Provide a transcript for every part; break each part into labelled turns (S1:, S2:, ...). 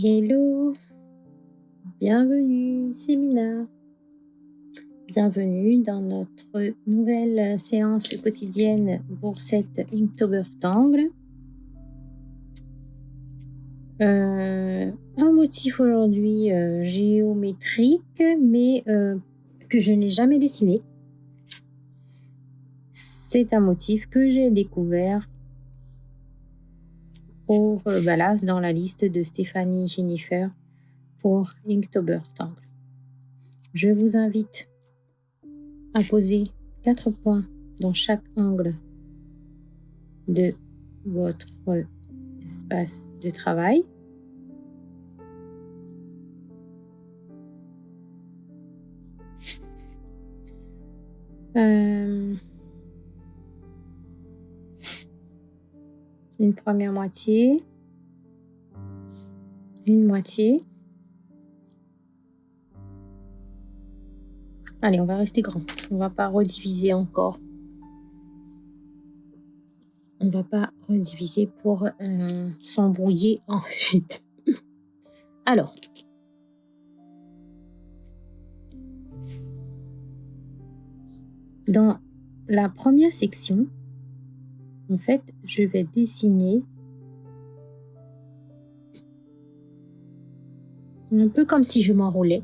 S1: Hello, bienvenue, c'est Mina. Bienvenue dans notre nouvelle séance quotidienne pour cette Inktober Tangle. Un motif aujourd'hui géométrique, mais que je n'ai jamais dessiné. C'est un motif que j'ai découvert là, dans la liste de Stéphanie Jennifer pour Inktober Tangle. Je vous invite à poser 4 points dans chaque angle de votre espace de travail. Une première moitié, une moitié. Allez, on va rester grand. On va pas rediviser encore. On va pas rediviser pour s'embrouiller ensuite. Alors, dans la première section, en fait, je vais dessiner un peu comme si je m'enroulais.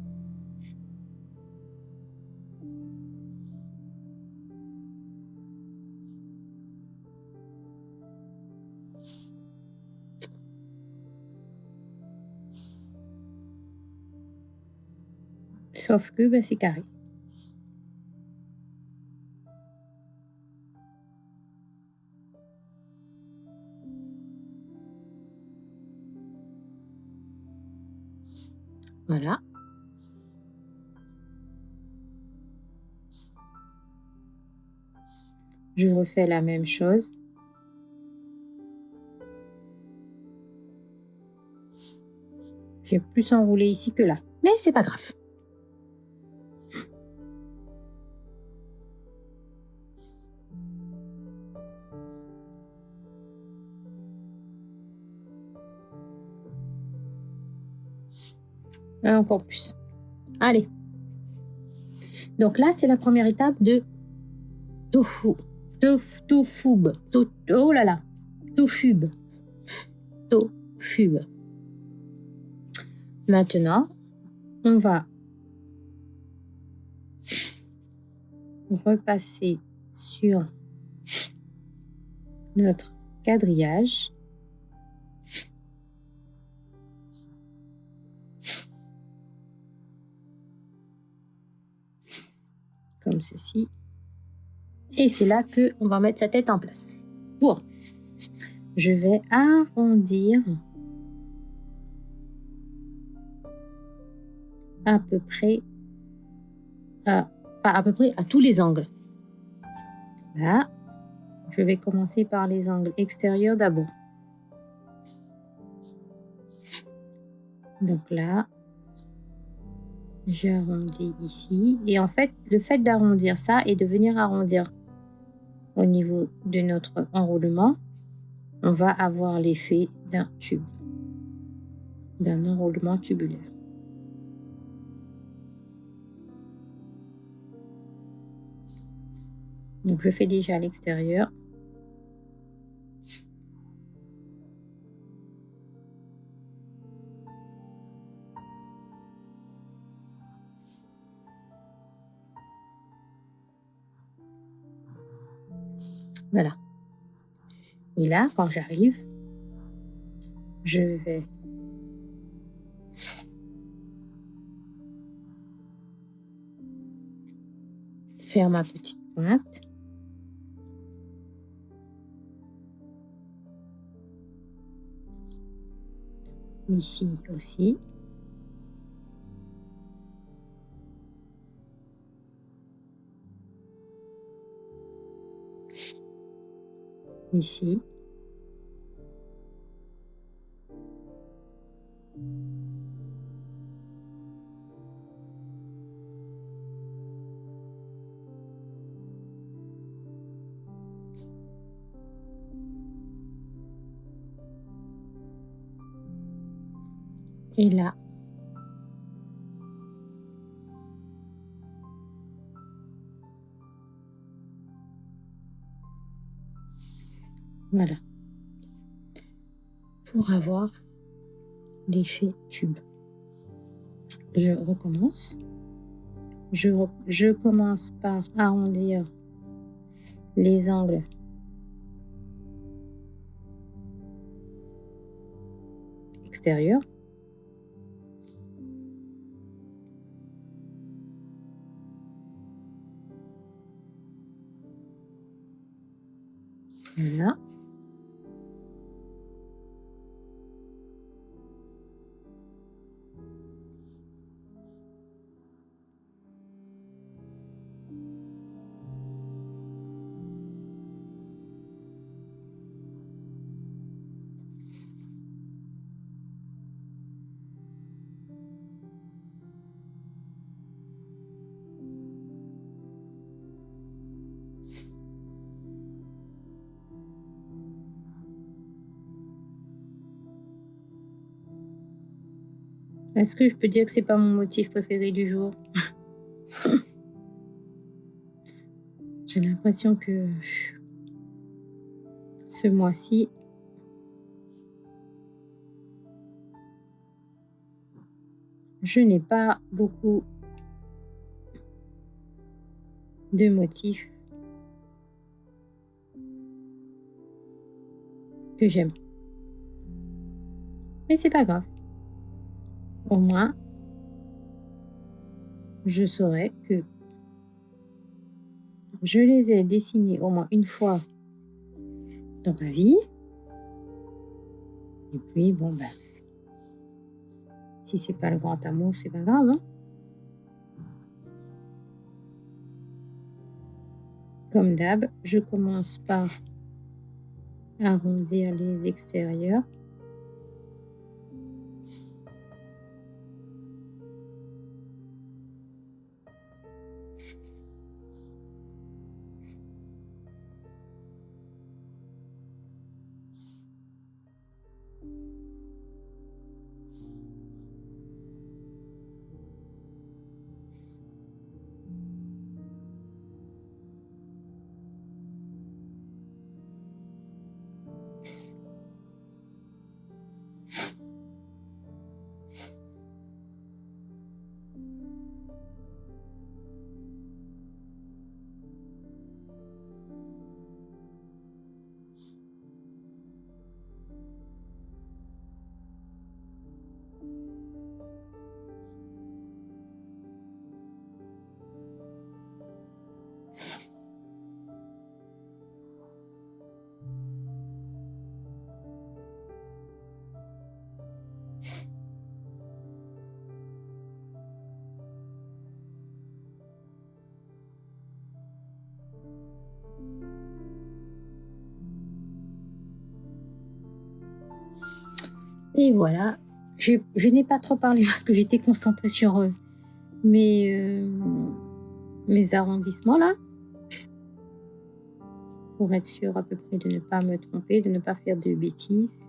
S1: Sauf que c'est carré. Voilà. Je refais la même chose. J'ai plus enroulé ici que là. Mais c'est pas grave. Encore plus. Allez. Donc là, c'est la première étape de tofu. Tofube. Oh là là. Tofube. Tofube. Maintenant, on va repasser sur notre quadrillage. Comme ceci. Et c'est là qu'on va mettre sa tête en place. Bon, je vais arrondir à peu près à tous les angles. Là, je vais commencer par les angles extérieurs d'abord. Donc là, j'arrondis ici. Et en fait, le fait d'arrondir ça et de venir arrondir au niveau de notre enroulement, on va avoir l'effet d'un tube, d'un enroulement tubulaire. Donc, je fais déjà à l'extérieur. Voilà. Et là, quand j'arrive, je vais faire ma petite pointe. Ici aussi. Ici. Et là, voilà, pour avoir l'effet tube. Je recommence. Je commence par arrondir les angles extérieurs. Voilà. Est-ce que je peux dire que c'est pas mon motif préféré du jour? J'ai l'impression que ce mois-ci, je n'ai pas beaucoup de motifs que j'aime. Mais c'est pas grave. Au moins, je saurais que je les ai dessinés au moins une fois dans ma vie. Et puis, bon, ben, si c'est pas le grand amour, c'est pas grave, hein. Comme d'hab, je commence par arrondir les extérieurs. Et voilà, je n'ai pas trop parlé parce que j'étais concentrée sur mes arrondissements là, pour être sûre à peu près de ne pas me tromper, de ne pas faire de bêtises.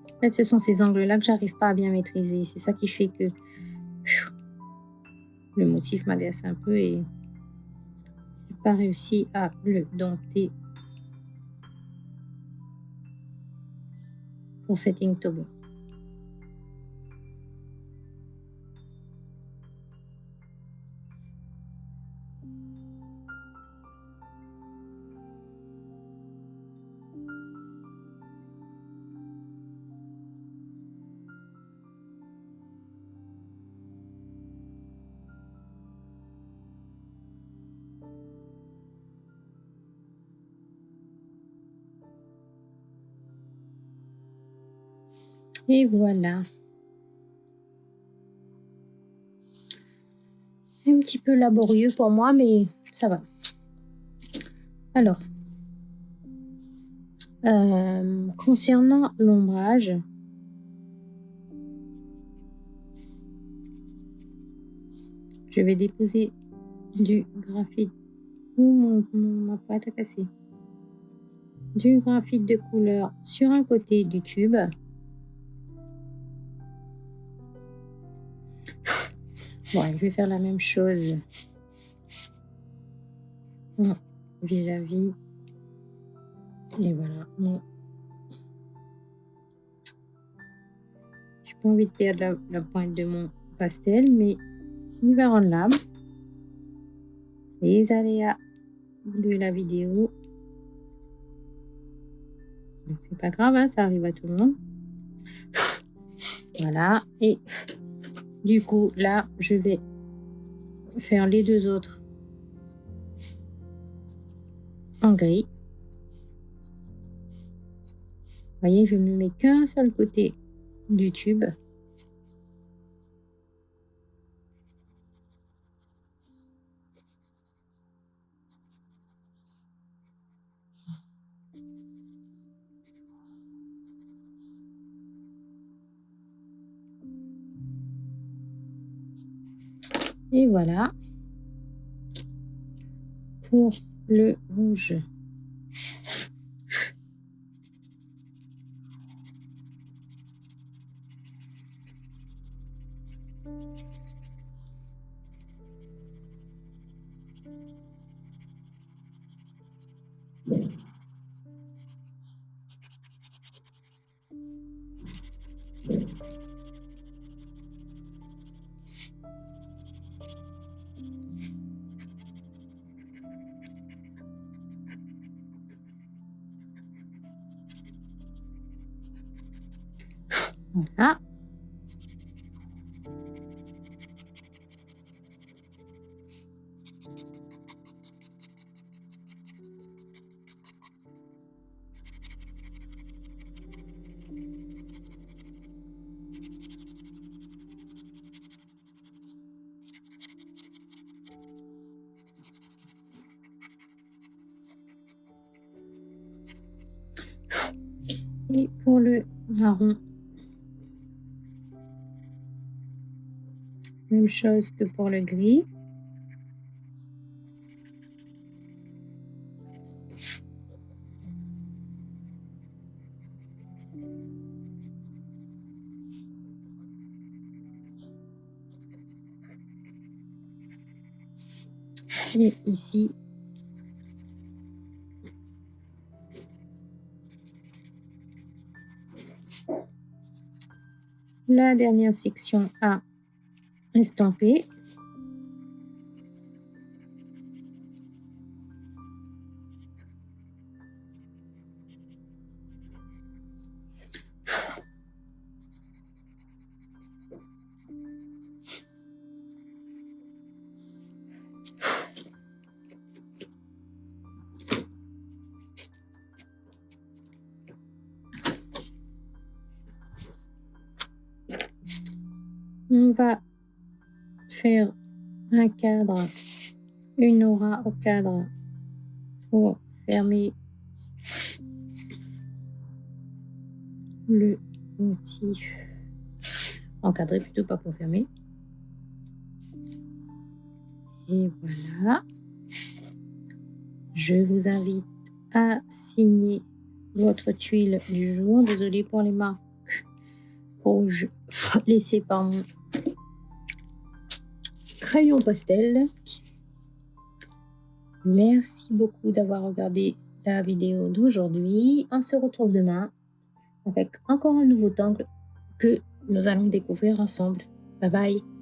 S1: En fait, ce sont ces angles-là que j'arrive pas à bien maîtriser. C'est ça qui fait que le motif m'agace un peu et j'ai pas réussi à le dompter pour cet Inktober. Et voilà. petit peu laborieux pour moi, mais ça va. Alors, concernant l'ombrage, je vais déposer du graphite. Ma pâte a cassé. Du graphite de couleur sur un côté du tube. Bon, je vais faire la même chose vis-à-vis. Et voilà. Bon. J'ai pas envie de perdre la pointe de mon pastel, mais il va rendre l'âme. Les aléas de la vidéo. C'est pas grave, hein, ça arrive à tout le monde. Voilà. Et du coup, là, je vais faire les deux autres en gris. Vous voyez, je ne mets qu'un seul côté du tube. Et voilà pour le rouge. Voilà. Et pour le marron, même chose que pour le gris. Et ici, la dernière section à estamper. On va faire un cadre, une aura au cadre pour fermer le motif. Encadrer plutôt, pas pour fermer. Et voilà. Je vous invite à signer votre tuile du jour. Désolée pour les marques rouges laissées par mon crayon pastel. Merci beaucoup d'avoir regardé la vidéo d'aujourd'hui. On se retrouve demain avec encore un nouveau angle que nous allons découvrir ensemble. Bye bye.